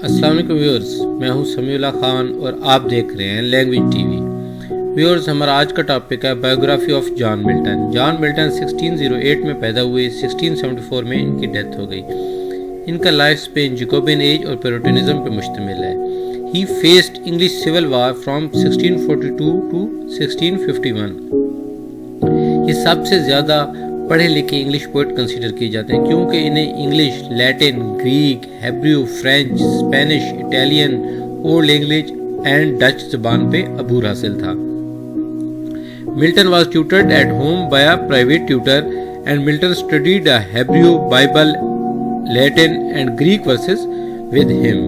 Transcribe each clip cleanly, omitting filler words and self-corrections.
السلام علیکم ویورز، میں ہوں سمیع اللہ خان اور آپ دیکھ رہے ہیں لینگویج ٹی وی۔ ویورز، ہمارا آج کا ٹاپک ہے biography of John Milton. John Milton 1608 میں پیدا ہوئے، 1674 میں ان کی ڈیتھ ہو گئی۔ ان کا لائف سپین جیکوبین ایج اور پیروٹینزم پہ مشتمل ہے۔ He faced English Civil War from 1642 to 1651۔ یہ سب سے زیادہ پڑھے لکھے انگلش پوئٹ کنسیڈر کیے جاتے ہیں کیونکہ انہیں English, Latin, Greek, Hebrew, French, Spanish, Italian, old English and Dutch زبان پہ عبور حاصل تھا۔ Milton was tutored at home by a private tutor and Milton studied a Hebrew Bible, Latin and Greek verses with him.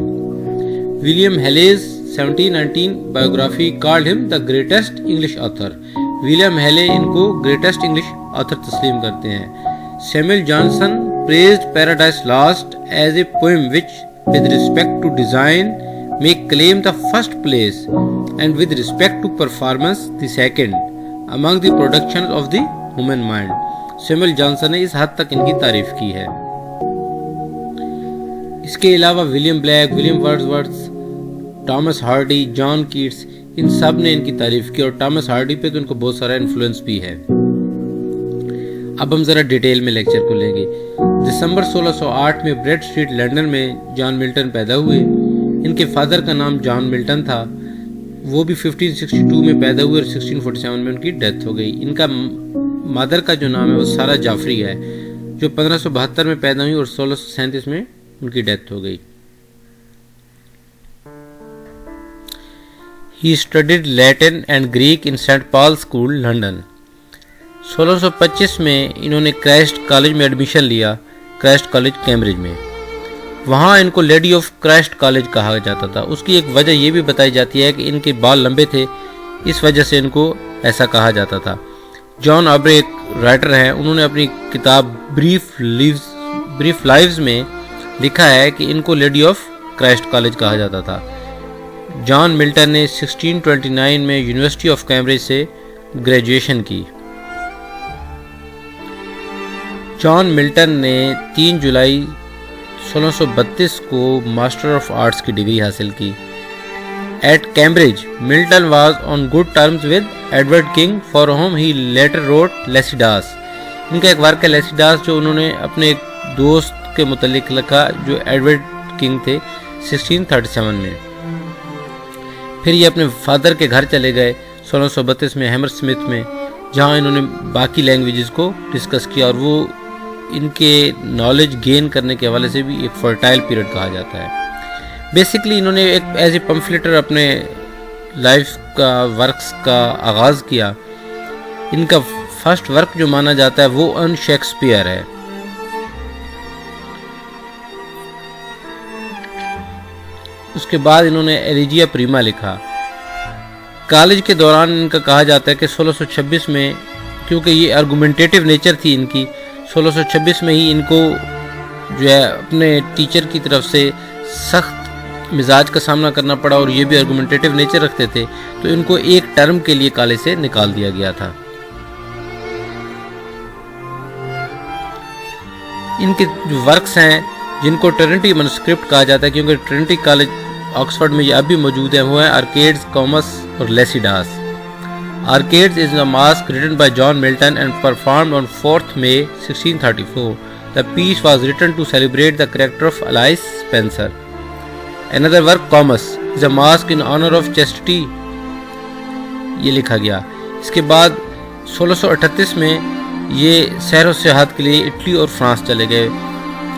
William Haley's 1719 biography called him the greatest English author. William Hayley ان کو greatest English author تسلیم کرتے ہیں۔ Samuel Johnson praised Paradise Lost as a poem which, with respect to design, may claim the first place and with respect to performance the second among the productions of the human mind. Samuel Johnson نے اس حد تک ان کی تعریف کی ہے۔ اس کے علاوہ William Blake, William Wordsworth, Thomas Hardy, John Keats, ان سب نے ان کی تعریف کی اور ٹامس ہارڈی پہ تو ان کو بہت سارا انفلوئنس بھی ہے۔ اب ہم ذرا ڈیٹیل میں لیکچر کو لیں گے۔ دسمبر 1608 میں بریڈ اسٹریٹ لنڈن میں جان ملٹن پیدا ہوئے۔ ان کے فادر کا نام جان ملٹن تھا، وہ بھی 1562 میں پیدا ہوئے اور 1647 میں ان کی ڈیتھ ہو گئی۔ ان کا مادر کا جو نام ہے وہ سارہ جعفری ہے، جو 1572 میں پیدا ہوئی اور 1637 میں ان کی ڈیتھ ہو گئی۔ He studied Latin and Greek in St. Paul's School, London. 1625 میں انہوں نے کرائسٹ کالج میں ایڈمیشن لیا، کرائسٹ کالج کیمبرج میں۔ وہاں ان کو لیڈی آف کرائسٹ کالج کہا جاتا تھا۔ اس کی ایک وجہ یہ بھی بتائی جاتی ہے کہ ان کے بال لمبے تھے، اس وجہ سے ان کو ایسا کہا جاتا تھا۔ جان آبرے ایک رائٹر ہیں، انہوں نے اپنی کتاب بریف لائیوز میں لکھا ہے کہ ان کو لیڈی آف کرائسٹ کالج کہا جاتا تھا۔ جان ملٹن نے 1629 میں یونیورسٹی آف کیمبرج سے گریجویشن کی۔ جان ملٹن نے 3 جولائی 1632 کو ماسٹر آف آرٹس کی ڈگری حاصل کی۔ At Cambridge Milton was on good terms with Edward King for whom he later wrote Lycidas. ان کا ایک ورک ہے لیسیڈاس، جو انہوں نے اپنے ایک دوست کے متعلق لکھا جو ایڈورڈ کنگ تھے 1637 میں۔ پھر یہ اپنے فادر کے گھر چلے گئے 1632 میں ہیمر سمتھ میں، جہاں انہوں نے باقی لینگویجز کو ڈسکس کیا اور وہ ان کے نالج گین کرنے کے حوالے سے بھی ایک فرٹائل پیریڈ کہا جاتا ہے۔ بیسکلی انہوں نے ایک ایز اے پمفلیٹر اپنے لائف کا ورکس کا آغاز کیا۔ ان کا فرسٹ ورک جو مانا جاتا ہے وہ ان شیکسپیئر ہے۔ اس کے بعد انہوں نے ایلیجیا پریما لکھا۔ کالج کے دوران ان کا کہا جاتا ہے کہ 1626 میں، کیونکہ یہ آرگومنٹیٹیو نیچر تھی ان کی، 1626 میں ہی ان کو جو ہے اپنے ٹیچر کی طرف سے سخت مزاج کا سامنا کرنا پڑا، اور یہ بھی آرگومنٹیٹیو نیچر رکھتے تھے، تو ان کو ایک ٹرم کے لیے کالج سے نکال دیا گیا تھا۔ ان کے جو ورکس ہیں جن کو ٹرنٹی منسکرپٹ کہا جاتا ہے، کیونکہ ٹرنٹی کالج آکسفورڈ میں یہ اب بھی موجود ہیں، وہ ہیں آرکیڈز، کامس اور Lycidas. Arcades is a masque written by John Milton and performed on 4th May 1634. The piece was written to celebrate the character of Alice Spencer. Another work, Comus, is a masque in honor of Chastity. یہ لکھا گیا۔ اس کے بعد 1638 میں یہ سیر و سیاحت کے لیے اٹلی اور فرانس چلے گئے۔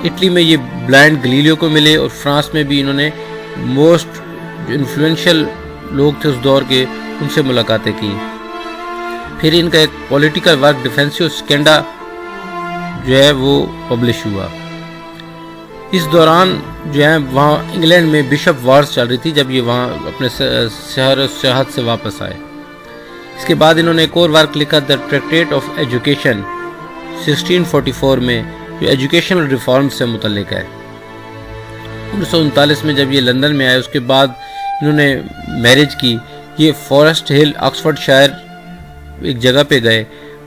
اٹلی میں یہ بلائنڈ گلیلیو کو ملے اور فرانس میں بھی انہوں نے موسٹ جو انفلوئنشل لوگ تھے اس دور کے، ان سے ملاقاتیں کی۔ پھر ان کا ایک پولیٹیکل ورک ڈیفینسیو سکینڈا جو ہے وہ پبلش ہوا۔ اس دوران جو ہے وہاں انگلینڈ میں بشپ وارز چل رہی تھی جب یہ وہاں اپنے سیر و سیاحت سے واپس آئے۔ اس کے بعد انہوں نے ایک اور ورک لکھا، دا ٹریکٹیٹ آف ایجوکیشن 1644 میں، جو ایجوکیشنل ریفارم سے متعلق ہے۔ 1939 میں جب یہ لندن میں آئے، اس کے بعد انہوں نے میرج کی۔ یہ فارسٹ ہل آکسفورڈ شائر ایک جگہ پہ گئے،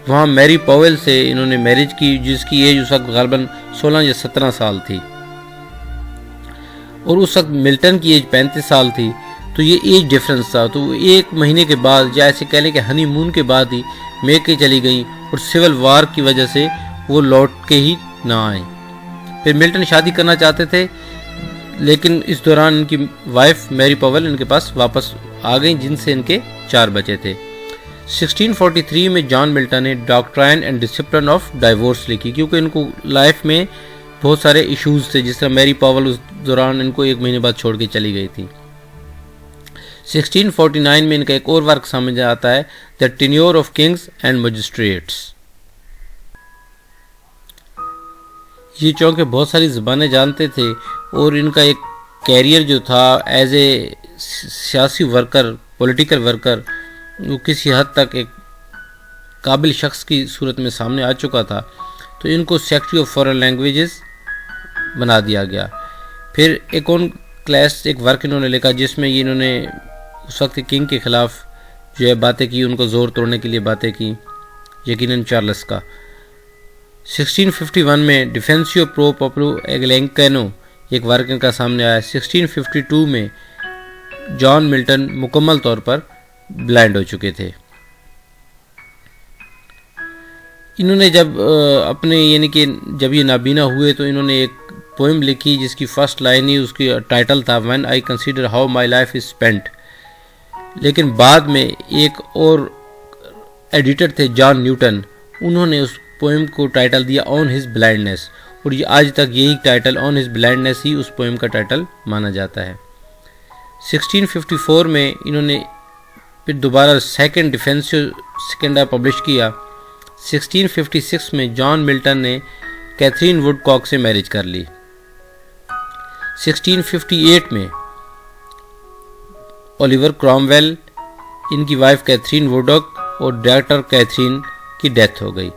وہاں میری پاویل سے انہوں نے میرج کی، جس کی ایج اس وقت غالباً 16 یا 17 سال تھی۔ اور اس وقت ملٹن کی ایج 35 سال تھی، تو یہ ایج ڈیفرنس تھا. تو ایک مہینے کے بعد یا ایسے کہہ لیں کہ ہنی مون کے بعد ہی میکے چلی گئیں اور سول وار کی وجہ سے وہ لوٹ کے ہی نہ آئیں. پھر ملٹن شادی کرنا چاہتے تھے، لیکن اس دوران ان کی وائف میری پاول ان کے پاس واپس آ گئیں، جن سے ان کے 4 بچے تھے. 1643 میں جان ملٹن نے doctrine and discipline of divorce لکھی، کیونکہ ان کو لائف میں بہت سارے ایشوز تھے. جس طرح میری پاول اس دوران ان کو 1 مہینے بعد چھوڑ کے چلی گئی تھی. 1649 میں ان کا ایک اور ورک سامنے آتا ہے، the Tenure of Kings and Magistrates. یہ چونکہ بہت ساری زبانیں جانتے تھے اور ان کا ایک کیریئر جو تھا ایز اے سیاسی ورکر، پولیٹیکل ورکر، وہ کسی حد تک ایک قابل شخص کی صورت میں سامنے آ چکا تھا، تو ان کو سیکریٹری آف فارن لینگویجز بنا دیا گیا. پھر ایک اور کلاس ایک ورک انہوں نے لکھا جس میں انہوں نے اس وقت کنگ کے خلاف جو ہے باتیں کی، ان کو زور توڑنے کے لیے باتیں کی، یقیناً چارلس کا. 1651 میں ڈیفینسیو پرو پاپولو ایگلینکینو ایک ورک ان کا سامنے آیا. 1652 میں جان ملٹن مکمل طور پر بلائنڈ ہو چکے تھے. انہوں نے جب اپنے یعنی کہ جب یہ نابینا ہوئے تو انہوں نے ایک پوئم لکھی جس کی فرسٹ لائن ہی اس کی ٹائٹل تھا when I consider how my life is spent. لیکن بعد میں ایک اور ایڈیٹر تھے جان نیوٹن، انہوں نے اس پوئم کو ٹائٹل دیا آن ہز بلائنڈنیس، اور یہ آج تک یہی ٹائٹل آن ہز بلائنڈنیس ہی اس پوئم کا ٹائٹل مانا جاتا ہے. 1654 میں انہوں نے پھر دوبارہ سیکنڈ ڈیفینسیو سیکنڈا پبلش کیا. 1656 میں جان ملٹن نے کیتھرین ووڈ کاک سے میرج کر لی. 1658 میں اولیور کرومویل، ان کی وائف کیتھرین ووڈک اور ڈاکٹر کیتھرین کی ڈیتھ ہو گئی.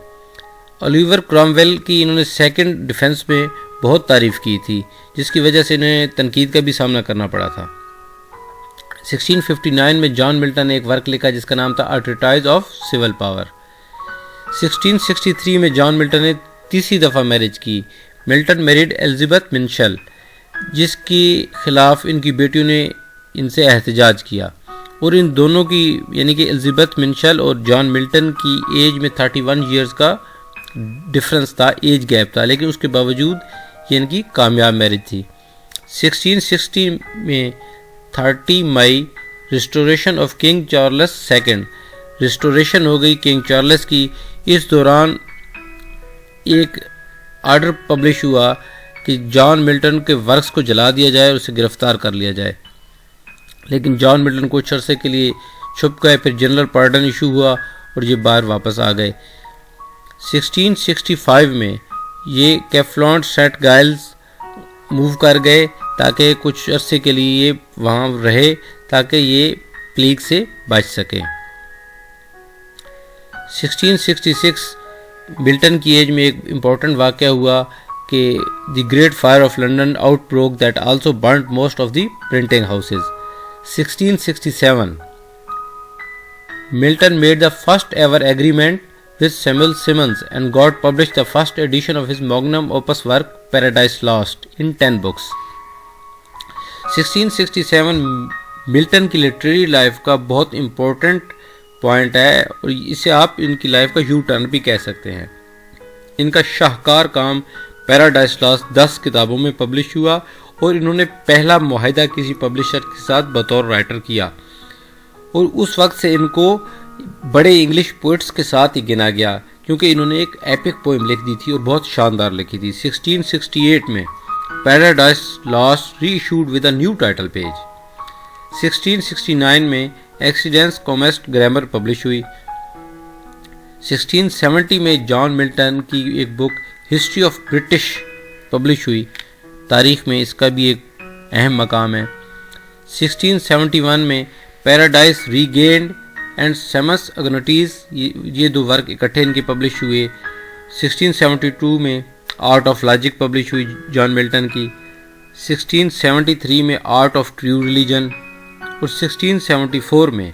اولیور کرومویل کی انہوں نے سیکنڈ ڈیفنس میں بہت تعریف کی تھی، جس کی وجہ سے انہیں تنقید کا بھی سامنا کرنا پڑا تھا. 1659 میں جان ملٹن نے ایک ورک لکھا جس کا نام تھا اے ٹریٹائز آف سول پاور. 1663 میں جان ملٹن نے تیسری دفعہ میرج کی. ملٹن میریڈ الزبتھ منشل، جس کے خلاف ان کی بیٹیوں نے ان سے احتجاج کیا، اور ان دونوں کی یعنی کہ الزبتھ منشل اور جان ملٹن کی ایج میں 31 ایئرز کا ڈفرنس تھا، ایج گیپ تھا، لیکن اس کے باوجود یہ ان کی کامیاب میرج تھی. 1660 میں 30 مئی restoration of King Charles second, restoration ہو گئی کنگ چارلس کی. اس دوران ایک آرڈر پبلش ہوا کہ جان ملٹن کے ورکس کو جلا دیا جائے اور اسے گرفتار کر لیا جائے، لیکن جان ملٹن کچھ عرصے کے لیے چھپ گئے. پھر جنرل پارڈن ایشو ہوا اور یہ باہر واپس آ گئے. 1665 میں یہ کیفلانٹ سینٹ گائلز موو کر گئے تاکہ کچھ عرصے کے لیے یہ وہاں رہے تاکہ یہ پلیگ سے بچ سکے. 1666 ملٹن کی ایج میں ایک امپورٹنٹ واقعہ ہوا کہ the great fire of London outbreak that also burnt most of the printing houses. 1667 Milton made the first ever agreement with Samuel Simmons and God published the first edition of his magnum opus work Paradise Lost in 10 books. 1667 Milton کی literary life کا بہت important point ہے اور اسے آپ ان کی life کا you turn بھی کہہ سکتے ہیں. ان کا شاہکار کام پیراڈائز لاسٹ 10 کتابوں میں پبلش ہوا اور انہوں نے پہلا معاہدہ کسی پبلشر کے ساتھ بطور رائٹر کیا، اور اس وقت سے ان کو بڑے انگلش پوئٹس کے ساتھ ہی گنا گیا کیونکہ انہوں نے ایک ایپک پوئم لکھ دی تھی اور بہت شاندار لکھی تھی. 1668 میں Paradise Lost reissued with a new title page. 1669 میں ایکسیڈنس کومیسٹ گرامر پبلش ہوئی. 1670 میں جان ملٹن کی ایک بک ہسٹری آف برٹش پبلش ہوئی. تاریخ میں اس کا بھی ایک اہم مقام ہے. 1671 میں پیراڈائز ری گینڈ اینڈ سیمس اگنوٹیز، یہ 2 ورک اکٹھے ان کے پبلش ہوئے. 1672 میں آرٹ آف لاجک پبلش ہوئی جان ملٹن کی. 1673 میں آرٹ آف ٹریو ریلیجن، اور 1674 میں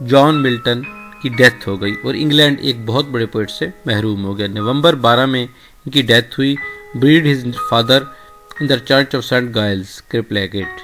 جان ملٹن کی ڈیتھ ہو گئی اور انگلینڈ ایک بہت بڑے پوئٹ سے محروم ہو گیا. نومبر 12 میں ان کی ڈیتھ ہوئی. Buried his father in the Church of St. Giles, Cripplegate.